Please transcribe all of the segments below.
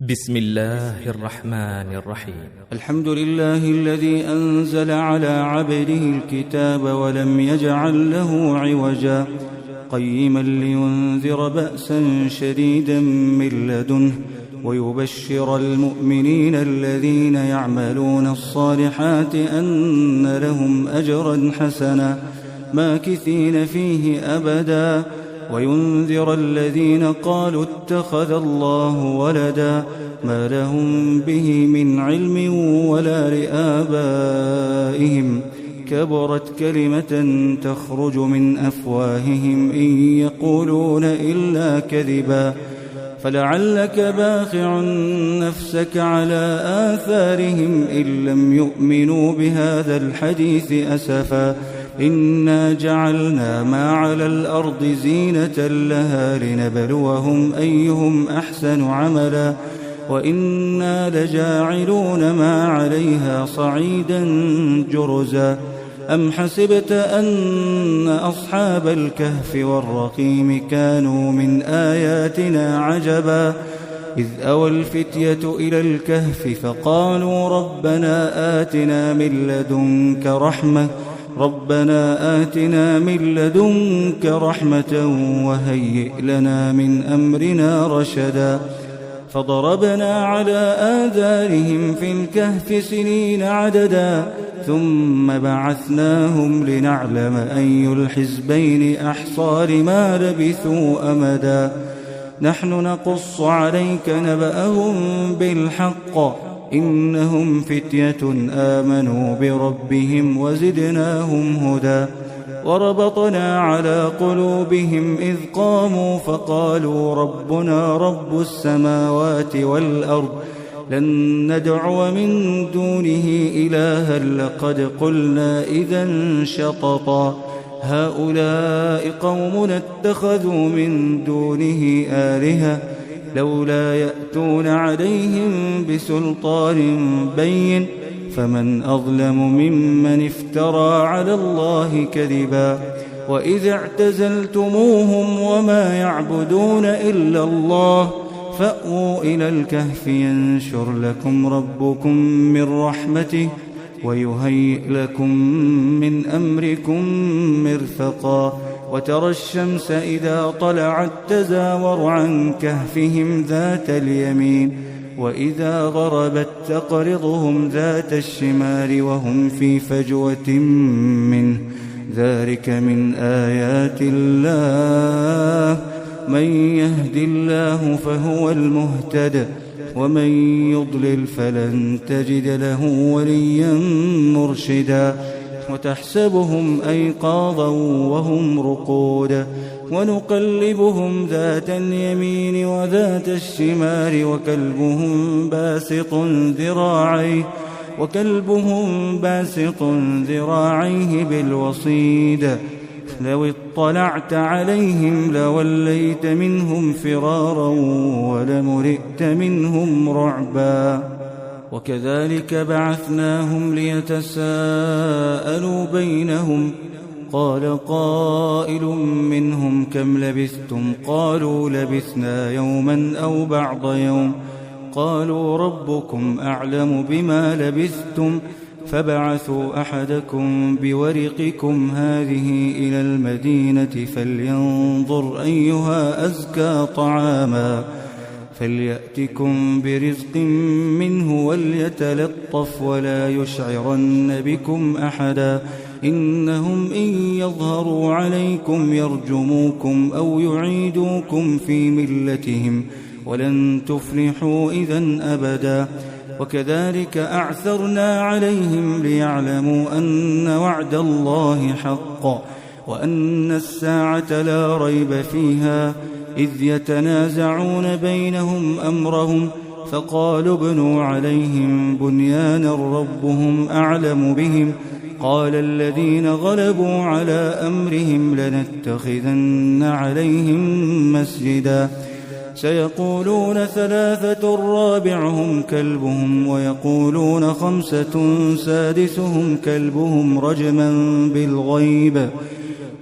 بسم الله الرحمن الرحيم. الحمد لله الذي أنزل على عبده الكتاب ولم يجعل له عوجا قيما لينذر بأسا شديدا من لدنه ويبشر المؤمنين الذين يعملون الصالحات أن لهم أجرا حسنا ماكثين فيه أبدا وينذر الذين قالوا اتخذ الله ولدا ما لهم به من علم ولا لآبائهم كبرت كلمة تخرج من أفواههم إن يقولون إلا كذبا فلعلك باخع نفسك على آثارهم إن لم يؤمنوا بهذا الحديث أسفا إنا جعلنا ما على الأرض زينة لها لنبلوهم أيهم أحسن عملا وإنا لجاعلون ما عليها صعيدا جرزا أم حسبت أن أصحاب الكهف والرقيم كانوا من آياتنا عجبا إذ أوى الفتية إلى الكهف فقالوا ربنا آتنا من لدنك رحمة وهيئ لنا من أمرنا رشدا فضربنا على آذانهم في الكهف سنين عددا ثم بعثناهم لنعلم أي الحزبين أحصى لما لبثوا أمدا نحن نقص عليك نبأهم بالحق إنهم فتية آمنوا بربهم وزدناهم هدى وربطنا على قلوبهم إذ قاموا فقالوا ربنا رب السماوات والأرض لن ندعو من دونه إلها لقد قلنا إذا شططا هؤلاء قومنا اتخذوا من دونه آلهة لولا يأتون عليهم بسلطان بين فمن أظلم ممن افترى على الله كذبا وإذ اعتزلتموهم وما يعبدون إلا الله فأووا إلى الكهف ينشر لكم ربكم من رحمته ويهيئ لكم من أمركم مرفقا وترى الشمس إذا طلعت تزاور عن كهفهم ذات اليمين وإذا غربت تقرضهم ذات الشمال وهم في فجوة منه ذلك من آيات الله من يهد الله فهو المهتد ومن يضلل فلن تجد له وليا مرشدا وتحسبهم أيقاظا وهم رقود ونقلبهم ذات اليمين وذات الشمال وكلبهم باسط ذراعيه بالوصيد لو اطلعت عليهم لوليت منهم فرارا ولملئت منهم رعبا وكذلك بعثناهم ليتساءلوا بينهم قال قائل منهم كم لبثتم قالوا لبثنا يوما أو بعض يوم قالوا ربكم أعلم بما لبثتم فابعثوا أحدكم بورقكم هذه إلى المدينة فلينظر أيها أزكى طعاما فليأتكم برزق منه وليتلطف ولا يشعرن بكم أحدا إنهم إن يظهروا عليكم يرجموكم أو يعيدوكم في ملتهم ولن تفلحوا إذن أبدا وكذلك أعثرنا عليهم ليعلموا أن وعد الله حق وأن الساعة لا ريب فيها إذ يتنازعون بينهم أمرهم فقالوا ابنوا عليهم بنيانا ربهم أعلم بهم قال الذين غلبوا على أمرهم لنتخذن عليهم مسجدا سيقولون ثلاثة رابعهم كلبهم ويقولون خمسة سادسهم كلبهم رجما بالغيب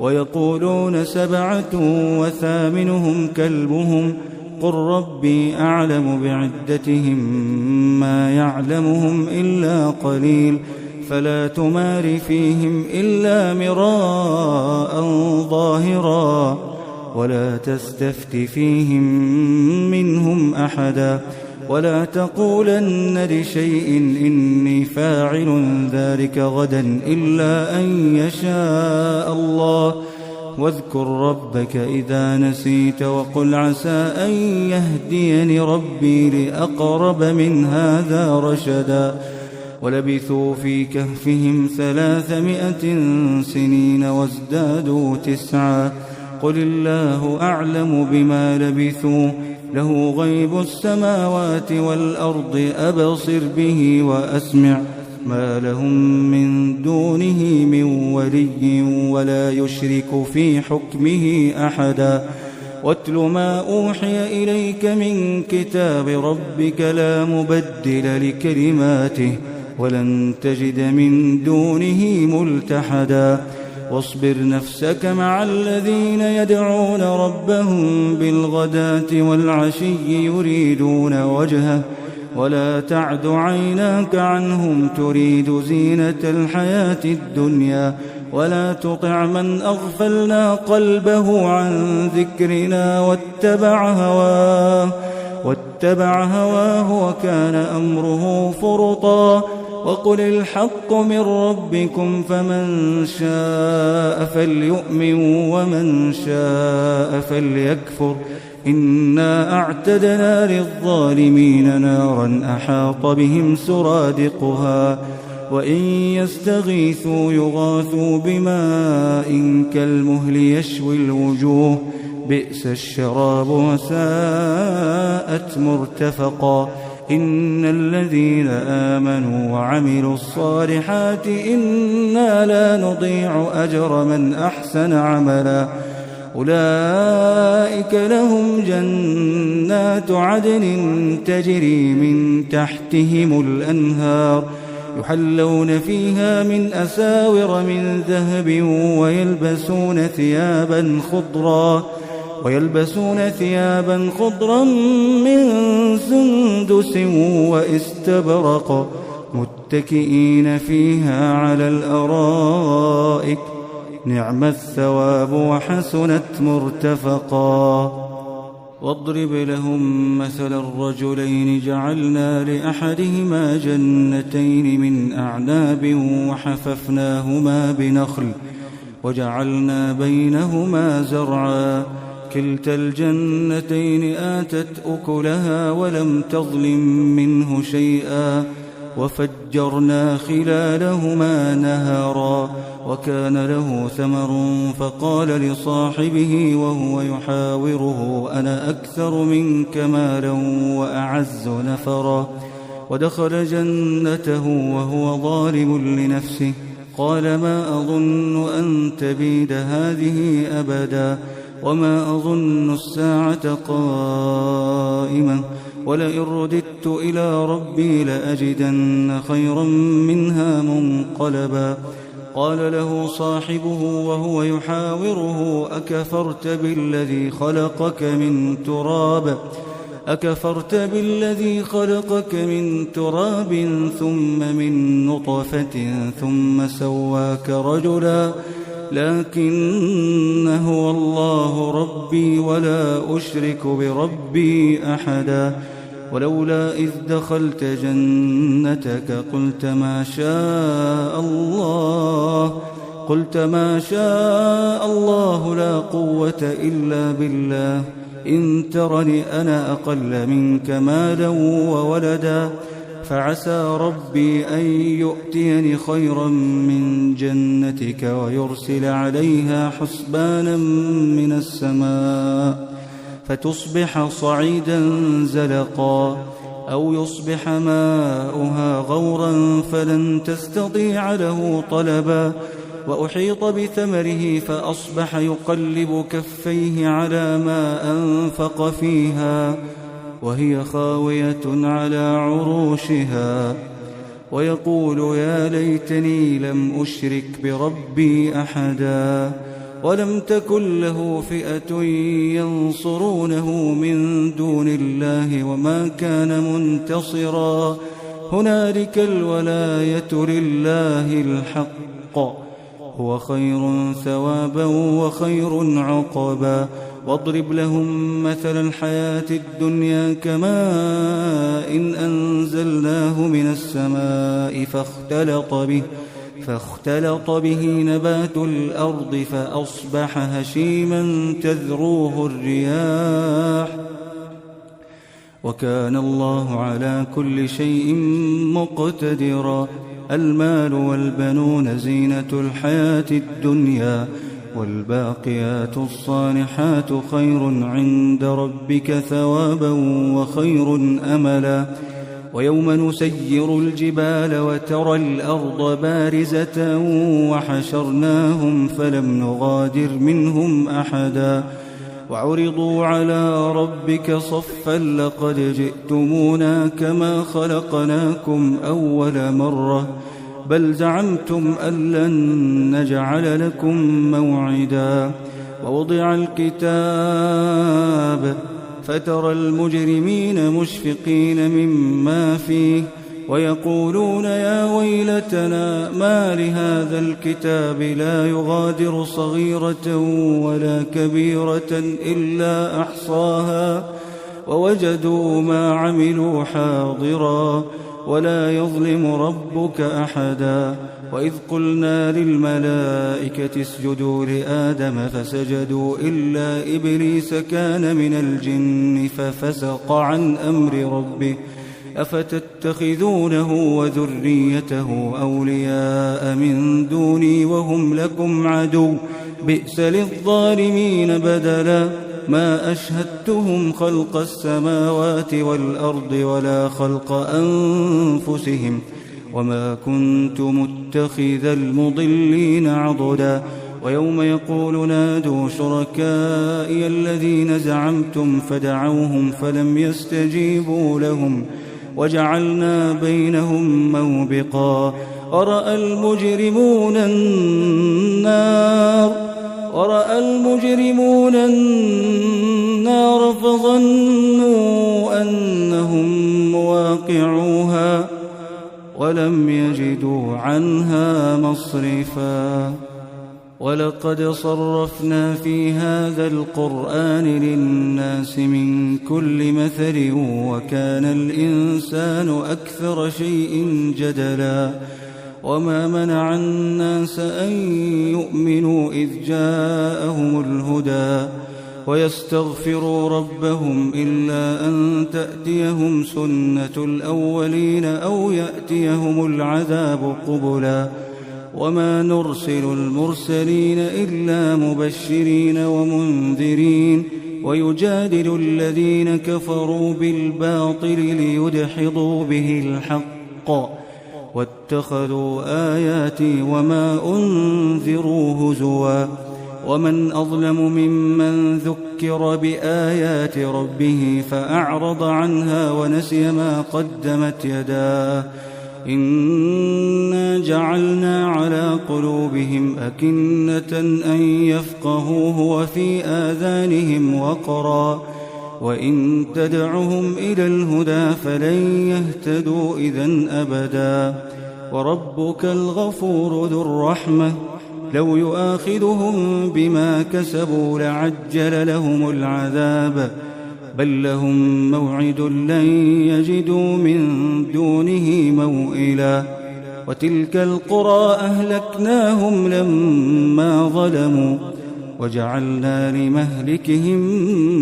ويقولون سبعة وثامنهم كلبهم قل ربي أعلم بعدتهم ما يعلمهم إلا قليل فلا تمار فيهم إلا مراء ظاهرا ولا تستفت فيهم منهم أحدا ولا تقولن لشيء إني فاعل ذلك غدا إلا أن يشاء الله واذكر ربك إذا نسيت وقل عسى أن يهديني ربي لأقرب من هذا رشدا ولبثوا في كهفهم 300 سنين وازدادوا 9 قل الله أعلم بما لبثوا له غيب السماوات والأرض أبصر به وأسمع ما لهم من دونه من ولي ولا يشرك في حكمه أحدا واتل ما أوحي إليك من كتاب ربك لا مبدل لكلماته ولن تجد من دونه ملتحدا واصبر نفسك مع الذين يدعون ربهم بالغداة والعشي يريدون وجهه ولا تعد عيناك عنهم تريد زينة الحياة الدنيا ولا تطع من أغفلنا قلبه عن ذكرنا واتبع هواه وكان أمره فرطا وقل الحق من ربكم فمن شاء فليؤمن ومن شاء فليكفر إنا أعتدنا للظالمين نارا أحاط بهم سرادقها وإن يستغيثوا يغاثوا بماء كالمهل يشوي الوجوه بئس الشراب وساءت مرتفقا إن الذين آمنوا وعملوا الصالحات إنا لا نضيع أجر من أحسن عملا أولئك لهم جنات عدن تجري من تحتهم الأنهار يحلون فيها من أساور من ذهب ويلبسون ثيابا خضرا من سندس واستبرق متكئين فيها على الأرائك نعم الثواب وحسنت مرتفقا واضرب لهم مثل الرجلين جعلنا لأحدهما جنتين من أعناب وحففناهما بنخل وجعلنا بينهما زرعا كلتا الجنتين آتت أكلها ولم تظلم منه شيئا وفجرنا خلالهما نهرا وكان له ثمر فقال لصاحبه وهو يحاوره أنا أكثر منك مالا وأعز نفرا ودخل جنته وهو ظالم لنفسه قال ما أظن أن تبيد هذه أبدا وما أظن الساعة قائمة ولئن رددت إلى ربي لأجدن خيرا منها منقلبا قال له صاحبه وهو يحاوره أكفرت بالذي خلقك من تراب ثم من نطفة ثم سواك رجلا لكن هو الله ربي ولا أشرك بربي أحدا ولولا إذ دخلت جنتك قلت ما شاء الله لا قوة إلا بالله إن ترني أنا أقل منك مالا وولدا فعسى ربي أن يؤتيني خيرا من جنتك ويرسل عليها حسبانا من السماء فتصبح صعيدا زلقا أو يصبح ماؤها غورا فلن تستطيع له طلبا وأحيط بثمره فأصبح يقلب كفيه على ما أنفق فيها وهي خاوية على عروشها ويقول يا ليتني لم أشرك بربي أحدا ولم تكن له فئة ينصرونه من دون الله وما كان منتصرا هنالك الولاية لله الحق هو خير ثوابا وخير عقبا واضرب لهم مثل الحياة الدنيا كماء إن أنزلناه من السماء فاختلط به نبات الأرض فأصبح هشيما تذروه الرياح وكان الله على كل شيء مقتدرا المال والبنون زينة الحياة الدنيا والباقيات الصالحات خير عند ربك ثوابا وخير أملا ويوم نسير الجبال وترى الأرض بارزة وحشرناهم فلم نغادر منهم أحدا وعرضوا على ربك صفا لقد جئتمونا كما خلقناكم أول مرة بل زعمتم أن لن نجعل لكم موعدا ووضع الكتاب فترى المجرمين مشفقين مما فيه ويقولون يا ويلتنا ما لهذا الكتاب لا يغادر صغيرة ولا كبيرة إلا أحصاها ووجدوا ما عملوا حاضرا ولا يظلم ربك أحدا وإذ قلنا للملائكة اسجدوا لآدم فسجدوا إلا إبليس كان من الجن ففسق عن أمر ربه أفتتخذونه وذريته أولياء من دوني وهم لكم عدو بئس للظالمين بدلا ما أشهدتهم خلق السماوات والأرض ولا خلق أنفسهم وما كنت متخذ المضلين عضدا ويوم يقول نادوا شركائي الذين زعمتم فدعوهم فلم يستجيبوا لهم وجعلنا بينهم موبقا ورأى المجرمون النار فظنوا أنهم مواقعوها ولم يجدوا عنها مصرفا ولقد صرفنا في هذا القرآن للناس من كل مثل وكان الإنسان أكثر شيء جدلا وما منع الناس أن يؤمنوا إذ جاءهم الهدى ويستغفروا ربهم إلا أن تأتيهم سنة الأولين أو يأتيهم العذاب قبلا وما نرسل المرسلين إلا مبشرين ومنذرين ويجادل الذين كفروا بالباطل ليدحضوا به الحق واتخذوا آياتي وما أنذروا هزوا ومن أظلم ممن ذكر بآيات ربه فأعرض عنها ونسي ما قدمت يداه إنا جعلنا على قلوبهم أكنة أن يفقهوه وفي آذانهم وقرا وإن تدعهم إلى الهدى فلن يهتدوا إذن أبدا وربك الغفور ذو الرحمة لو يؤاخذهم بما كسبوا لعجل لهم العذاب بل لهم موعد لن يجدوا من دونه موئلا وتلك القرى أهلكناهم لما ظلموا وجعلنا لمهلكهم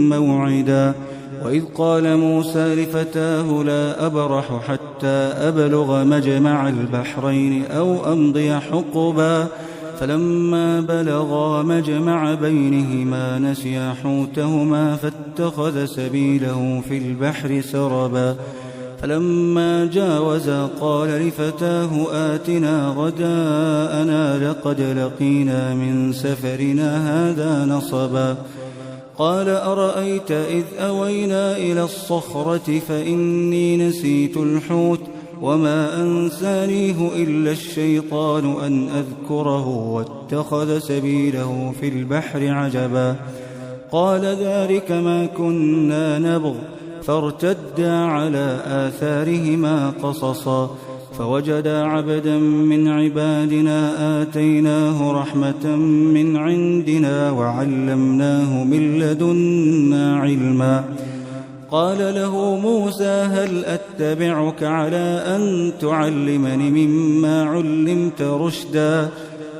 موعدا وإذ قال موسى لفتاه لا أبرح حتى أبلغ مجمع البحرين أو أمضي حقبا فلما بلغا مجمع بينهما نسيا حوتهما فاتخذ سبيله في البحر سربا فلما جاوزا قال لفتاه آتنا غداءنا لقد لقينا من سفرنا هذا نصبا قال أرأيت إذ أوينا إلى الصخرة فإني نسيت الحوت وما أنسانيه إلا الشيطان أن أذكره واتخذ سبيله في البحر عجبا قال ذلك ما كنا نبغ فارتدا على آثارهما قصصا فوجدا عبدا من عبادنا آتيناه رحمة من عندنا وعلمناه من لدنا علما قال له موسى هل أتبعك على أن تعلمني مما علمت رشدا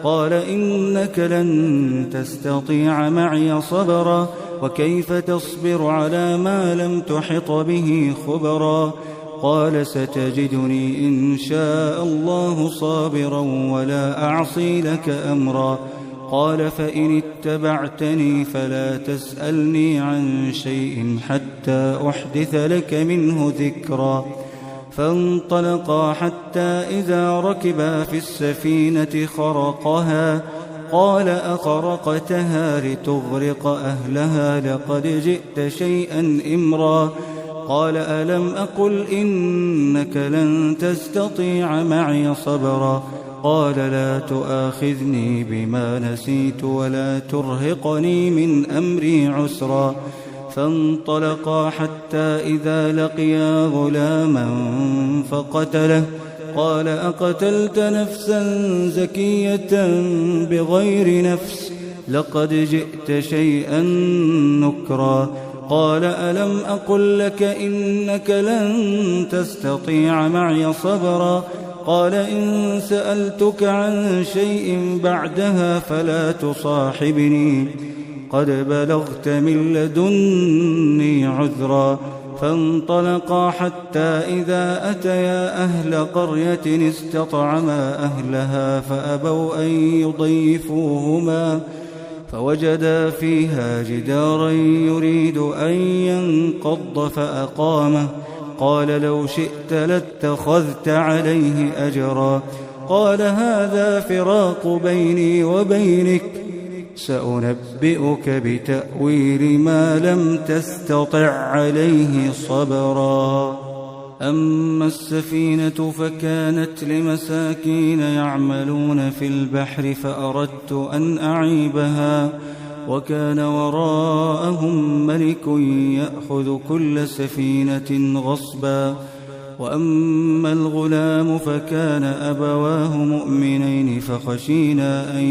قال إنك لن تستطيع معي صبرا وكيف تصبر على ما لم تحط به خبرا قال ستجدني إن شاء الله صابرا ولا أعصي لك أمرا قال فإن اتبعتني فلا تسألني عن شيء حتى أحدث لك منه ذكرا فانطلقا حتى إذا ركبا في السفينة خرقها قال أخرقتها لتغرق أهلها لقد جئت شيئا إمرا قال ألم أقل إنك لن تستطيع معي صبرا قال لا تؤاخذني بما نسيت ولا ترهقني من أمري عسرا فانطلقا حتى إذا لقيا غلاما فقتله قال أقتلت نفسا زكية بغير نفس لقد جئت شيئا نكرا قال ألم أقل لك إنك لن تستطيع معي صبرا قال إن سألتك عن شيء بعدها فلا تصاحبني قد بلغت من لدني عذرا فانطلقا حتى إذا أتيا أهل قرية استطعما أهلها فأبوا أن يضيفوهما فوجدا فيها جدارا يريد أن ينقض فأقامه قال لو شئت لاتخذت عليه أجرا قال هذا فراق بيني وبينك سأنبئك بتأويل ما لم تستطع عليه صبرا أما السفينة فكانت لمساكين يعملون في البحر فأردت أن أعيبها وكان وراءهم ملك يأخذ كل سفينة غصبا وأما الغلام فكان أبواه مؤمنين فخشينا أن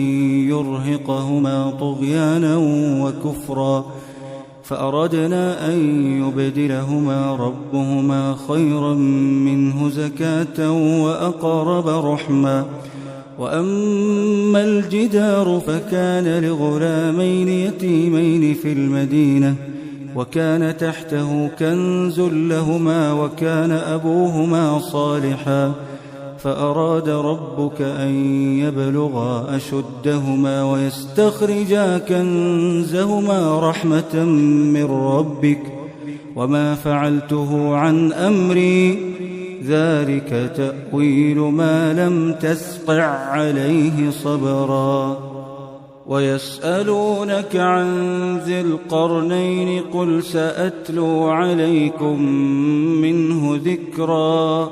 يرهقهما طغيانا وكفرا فأردنا أن يبدلهما ربهما خيرا منه زكاة وأقرب رحما وأما الجدار فكان لغلامين يتيمين في المدينة وكان تحته كنز لهما وكان أبوهما صالحا فأراد ربك أن يبلغا أشدهما ويستخرجا كنزهما رحمة من ربك وما فعلته عن أمري ذلك تأويل ما لم تسطع عليه صبرا ويسألونك عن ذي القرنين قل سأتلو عليكم منه ذكرا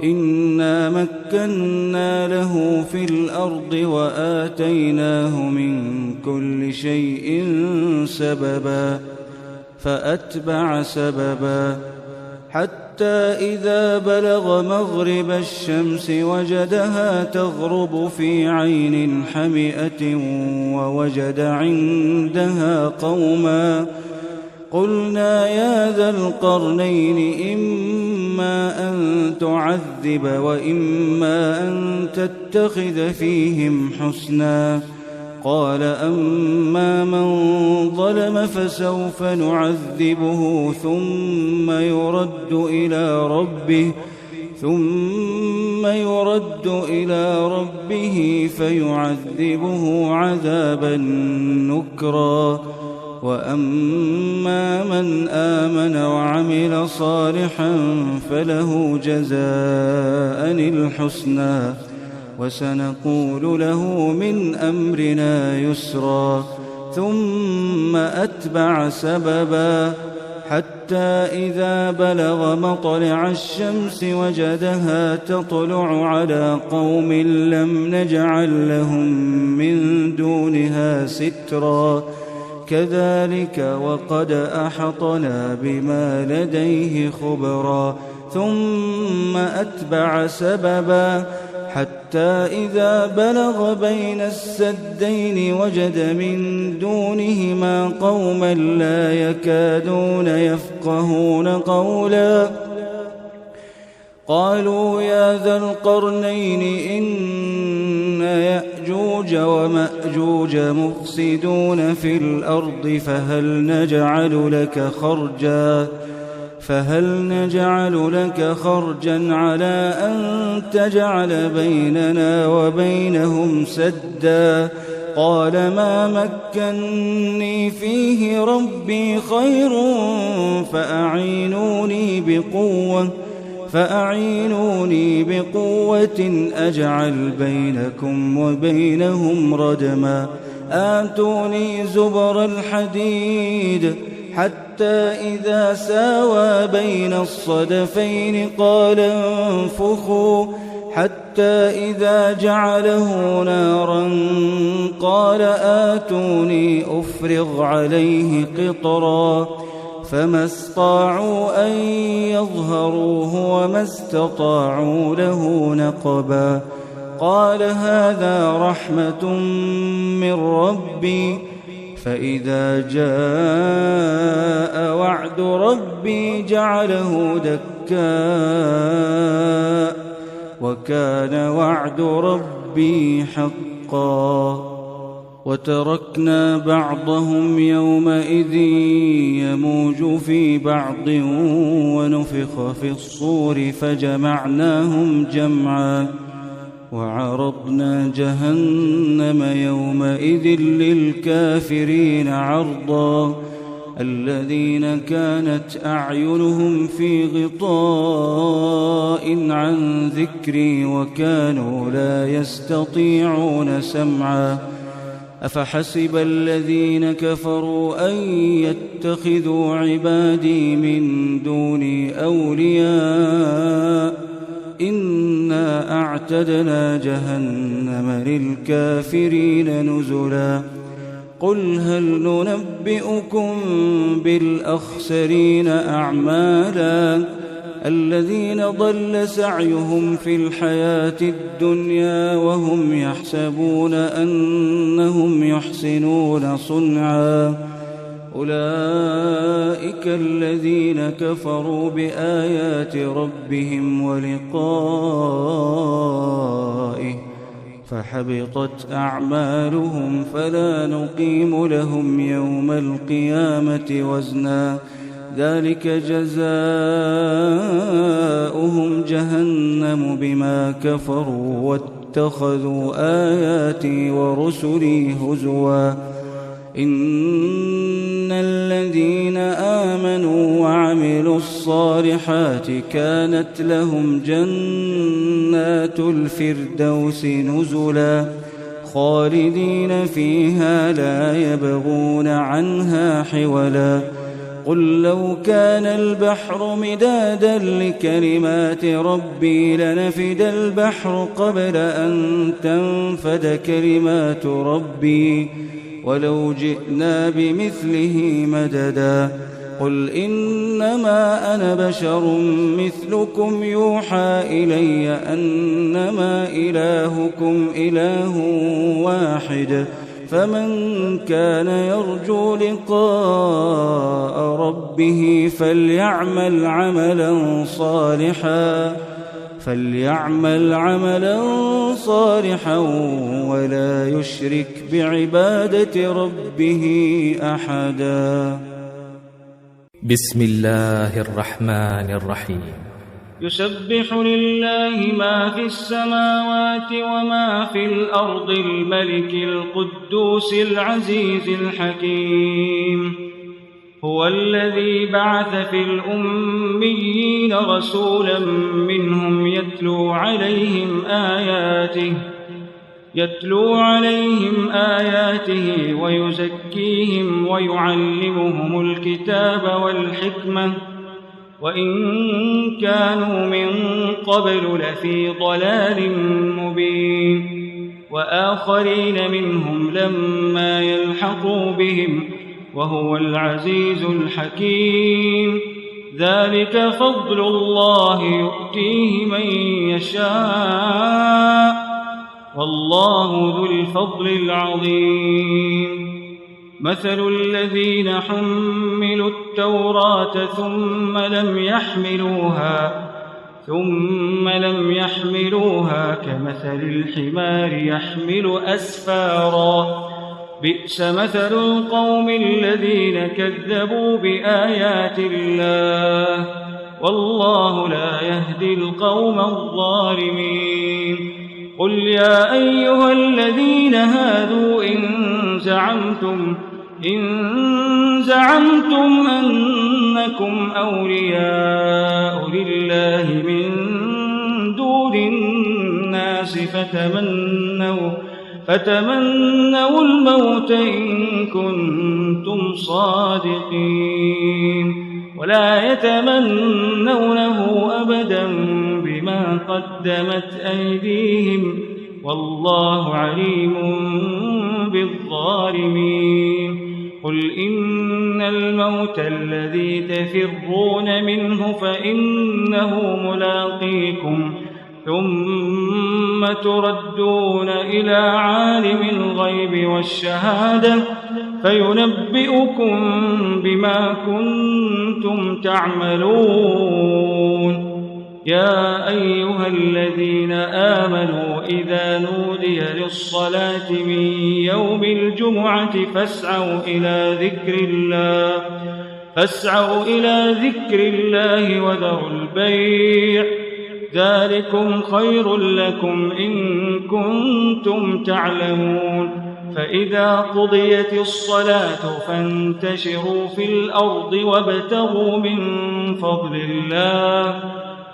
إنا مكنا له في الأرض وآتيناه من كل شيء سببا فأتبع سببا حتى إذا بلغ مغرب الشمس وجدها تغرب في عين حمئة ووجد عندها قوما قلنا يا ذا القرنين إما أن تعذب وإما أن تتخذ فيهم حسنا قال أما من ظلم فسوف نعذبه ثم يرد إلى ربه فيعذبه عذابا نكرا وأما من آمن وعمل صالحا فله جزاء الحسنى وسنقول له من أمرنا يسرا ثم أتبع سببا حتى إذا بلغ مطلع الشمس وجدها تطلع على قوم لم نجعل لهم من دونها سترا كذلك وقد أحطنا بما لديه خبرا ثم أتبع سببا حتى إذا بلغ بين السدين وجد من دونهما قوما لا يكادون يفقهون قولا قالوا يا ذا القرنين إن يأجوج ومأجوج مفسدون في الأرض فهل نجعل لك خرجا على أن تجعل بيننا وبينهم سدا قال ما مكني فيه ربي خير فأعينوني بقوة أجعل بينكم وبينهم ردما آتوني زبر الحديد حتى إذا ساوى بين الصدفين قال انفخوا حتى إذا جعله نارا قال آتوني أفرغ عليه قطرا فما استطاعوا أن يظهروه وما استطاعوا له نقبا قال هذا رحمة من ربي فإذا جاء وعد ربي جعله دكاء وكان وعد ربي حقا وتركنا بعضهم يومئذ يموج في بعض ونفخ في الصور فجمعناهم جمعا وعرضنا جهنم يومئذ للكافرين عرضا الذين كانت أعينهم في غطاء عن ذكري وكانوا لا يستطيعون سمعا أفحسب الذين كفروا أن يتخذوا عبادي من دوني أولياء إنا أعتدنا جهنم للكافرين نزلا قل هل ننبئكم بالأخسرين أعمالا الذين ضل سعيهم في الحياة الدنيا وهم يحسبون أنهم يحسنون صنعا أولئك الذين كفروا بآيات ربهم ولقائه فحبطت أعمالهم فلا نقيم لهم يوم القيامة وزنا ذلك جزاؤهم جهنم بما كفروا واتخذوا آياتي ورسلي هزوا إن الذين آمنوا وعملوا الصالحات كانت لهم جنات الفردوس نزلا خالدين فيها لا يبغون عنها حولا قل لو كان البحر مدادا لكلمات ربي لنفد البحر قبل أن تنفد كلمات ربي ولو جئنا بمثله مددا قل إنما أنا بشر مثلكم يوحى إلي أنما إلهكم إله واحد فمن كان يرجو لقاء ربه فليعمل عملا صالحا ولا يشرك بعبادة ربه أحدا بسم الله الرحمن الرحيم يسبح لله ما في السماوات وما في الأرض الملك القدوس العزيز الحكيم هو الذي بعث في الأميين رسولا منهم يتلو عليهم آياته يتلو عليهم آياته ويزكيهم ويعلمهم الكتاب والحكمة وإن كانوا من قبل لفي ضلال مبين وآخرين منهم لما يلحقوا بهم وهو العزيز الحكيم ذلك فضل الله يؤتيه من يشاء والله ذو الفضل العظيم مثل الذين حملوا التوراة ثم لم يحملوها كمثل الحمار يحمل أسفارا بئس مثل القوم الذين كذبوا بآيات الله والله لا يهدي القوم الظالمين قل يا أيها الذين هادوا إن زعمتم أنكم أولياء لله من دون الناس فتمنوا الموت إن كنتم صادقين ولا يتمنونه أبدا بما قدمت أيديهم والله عليم بالظالمين قل إن الموت الذي تفرون منه فإنه ملاقيكم ثم تردون إلى عالم الغيب والشهادة فينبئكم بما كنتم تعملون يا أيها الذين آمنوا إذا نودي للصلاة من يوم الجمعة فاسعوا إلى ذكر الله وذروا البيع ذلكم خير لكم إن كنتم تعلمون فإذا قضيت الصلاة فانتشروا في الأرض وابتغوا من فضل الله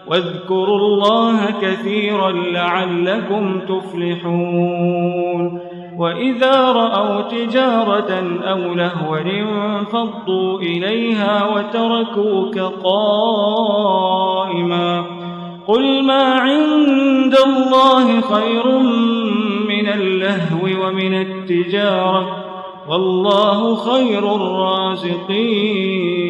واذكروا الله كثيرا لعلكم تفلحون وإذا رأوا تجارة أو لهوا انفضوا إليها وتركوك قائما قل ما عند الله خير من اللهو ومن التجارة والله خير الرازقين